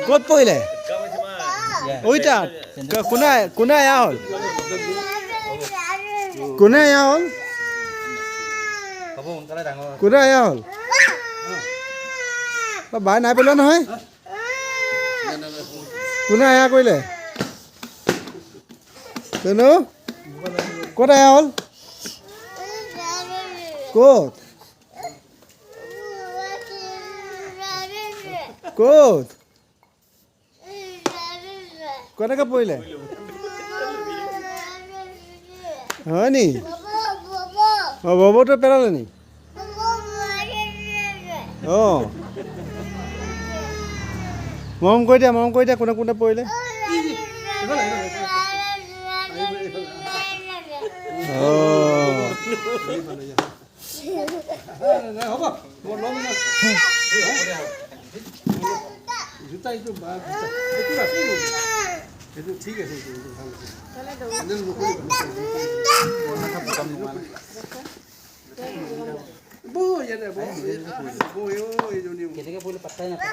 ক'ত পৰিলে ওইটাত কোনে এয়া হ'ল কোনে এয়া হ'ল কোনে এয়া হ'ল বাই নাই পেলোৱা নহয় কোনে এয়া কৰিলে তেনো ক'ত এয়া হ'ল ক'ত ক'ত কেনেকৈ পৰিলে হয় নি অঁ ববৌটোৱে পেলালে নি অঁ মৰম কৰি দিয়া কোনে কোনে পৰিলে ঠিক আছে